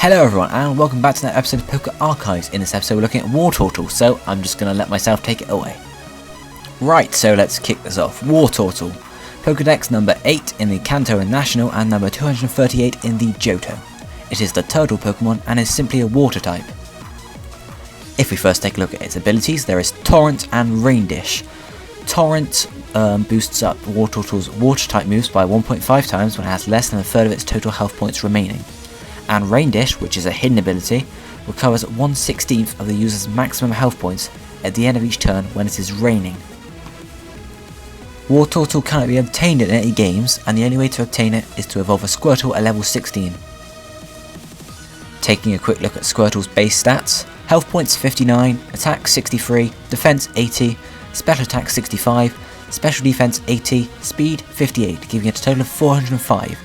Hello everyone and welcome back to another episode of PokeArchives. In this episode we're looking at Wartortle, so I'm just going to let myself take it away. Right, so let's kick this off. Wartortle. Pokedex number 8 in the Kanto and National and number 238 in the Johto. It is the turtle Pokemon and is simply a water type. If we first take a look at its abilities, there is Torrent and Rain Dish. Torrent boosts up Wartortle's water type moves by 1.5 times when it has less than a third of its total health points remaining. And Rain Dish, which is a hidden ability, recovers 1/16 of the user's maximum health points at the end of each turn when it is raining. Wartortle cannot be obtained in any games, and the only way to obtain it is to evolve a Squirtle at level 16. Taking a quick look at Squirtle's base stats: health points 59, attack 63, defense 80, special attack 65, special defense 80, speed 58, giving it a total of 405.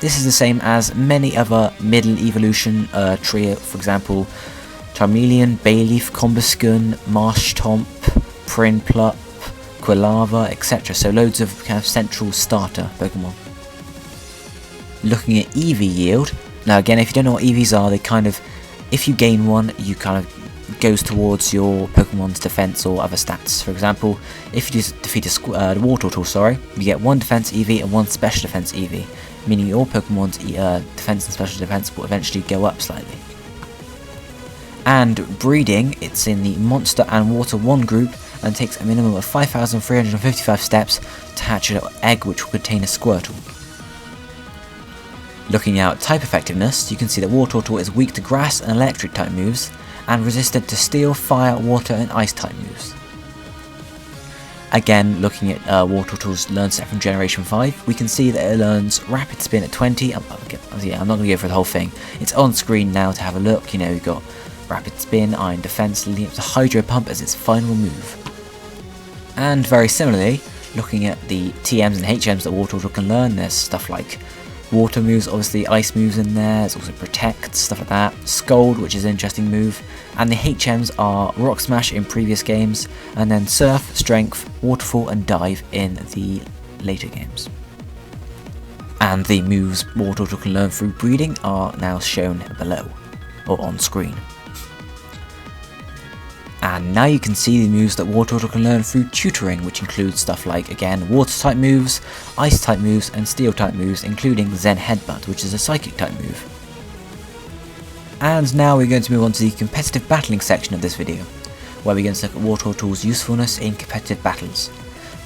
This is the same as many other middle evolution trio, for example, Charmeleon, Bayleaf, Combusken, Marshtomp, Prinplup, Quilava, etc. So loads of kind of central starter Pokemon. Looking at EV yield. Now again, if you don't know what EVs are, they kind of, if you gain one, you kind of goes towards your Pokemon's defense or other stats. For example, if you defeat a Wartortle, you get 1 defense EV and 1 special defense EV, meaning your Pokemon's defense and special defense will eventually go up slightly. And breeding, it's in the Monster and Water 1 group and takes a minimum of 5,355 steps to hatch an egg which will contain a Squirtle. Looking at type effectiveness, you can see that Wartortle is weak to grass and electric type moves, and resistant to steel, fire, water and ice type moves. Again, looking at Wartortle's learn set from Generation 5, we can see that it learns Rapid Spin at 20. I'm not going to go for the whole thing. It's on screen now to have a look. You know, you've got Rapid Spin, Iron Defense, leading up to Hydro Pump as its final move. And very similarly, looking at the TMs and HMs that Wartortle can learn, there's stuff like water moves, obviously ice moves in there, there's also Protect, stuff like that, Scold, which is an interesting move, and the HMs are Rock Smash in previous games, and then Surf, Strength, Waterfall and Dive in the later games. And the moves Wartortle can learn through breeding are now shown below, or on screen. And now you can see the moves that Wartortle can learn through tutoring, which includes stuff like, again, water type moves, ice type moves and steel type moves, including Zen Headbutt, which is a psychic type move. And now we're going to move on to the competitive battling section of this video, where we're going to look at Wartortle's usefulness in competitive battles.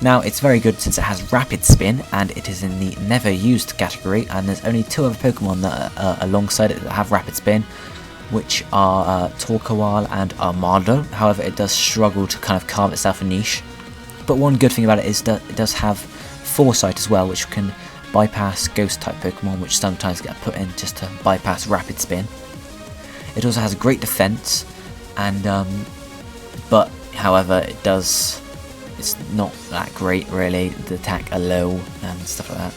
Now, it's very good since it has Rapid Spin, and it is in the never used category, and there's only 2 other Pokemon that are alongside it that have Rapid Spin, which are Torkoal and Armado. However, it does struggle to kind of carve itself a niche. But one good thing about it is that it does have Foresight as well, which can bypass ghost type Pokemon, which sometimes get put in just to bypass Rapid Spin. It also has great defense, and but however it's not that great really. The attack are low and stuff like that.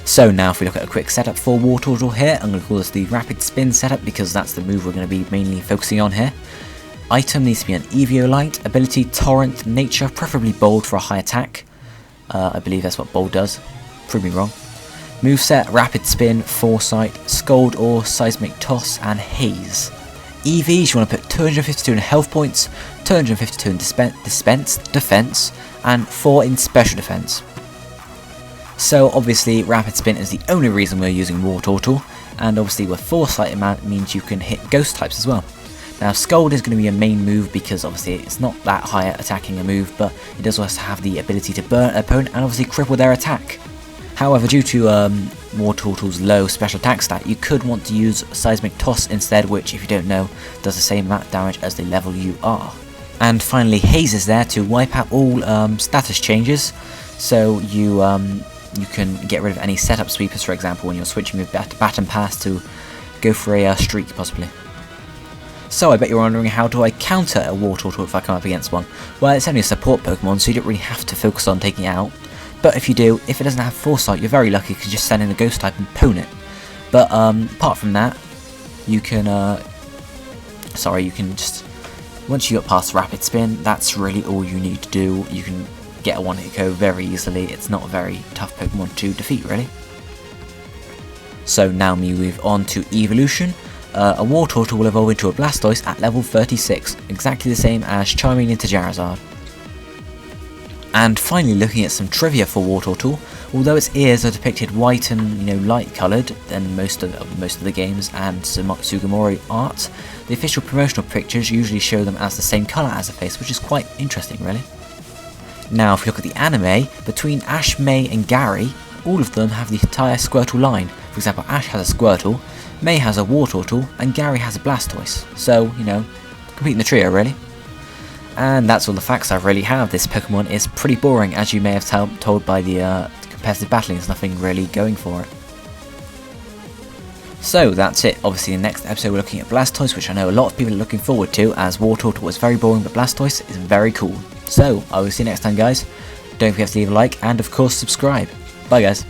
So now if we look at a quick setup for Wartortle here, I'm going to call this the Rapid Spin setup because that's the move we're going to be mainly focusing on here. Item needs to be an Eviolite, ability Torrent, nature, preferably bold for a high attack. I believe that's what bold does, prove me wrong. Moveset, Rapid Spin, Foresight, Scold or Seismic Toss and Haze. EVs, you want to put 252 in health points, 252 in defense, and 4 in special defense. So obviously Rapid Spin is the only reason we're using Wartortle, and obviously with Foresight it means you can hit ghost types as well. Now Scold is going to be a main move because obviously it's not that high at attacking a move, but it does also have the ability to burn an opponent and obviously cripple their attack. However, due to Wartortle's low special attack stat, you could want to use Seismic Toss instead, which if you don't know, does the same amount of damage as the level you are. And finally Haze is there to wipe out all status changes, so you can get rid of any setup sweepers, for example, when you're switching with Baton Pass to go for a streak, possibly. So I bet you're wondering, how do I counter a Wartortle if I come up against one? Well, it's only a support Pokemon, so you don't really have to focus on taking it out. But if you do, if it doesn't have Foresight, you're very lucky because you just send in a Ghost type and pwn it. But apart from that, you can just, once you get past Rapid Spin, that's really all you need to do. You can get a one-hit KO very easily. It's not a very tough Pokemon to defeat, really. So now we move on to evolution. A Wartortle will evolve into a Blastoise at level 36, exactly the same as Charming into Charizard. And finally, looking at some trivia for Wartortle, although its ears are depicted white and light coloured than most of the games and Sugimori art, the official promotional pictures usually show them as the same colour as the face, which is quite interesting really. Now if you look at the anime, between Ash, May and Gary, all of them have the entire Squirtle line. For example, Ash has a Squirtle, May has a Wartortle, and Gary has a Blastoise. So, completing the trio really. And that's all the facts I really have. This Pokemon is pretty boring, as you may have told by the competitive battling. There's nothing really going for it. So that's it. Obviously in the next episode we're looking at Blastoise, which I know a lot of people are looking forward to, as Wartortle was very boring, but Blastoise is very cool. So I will see you next time guys. Don't forget to leave a like and of course subscribe. Bye guys.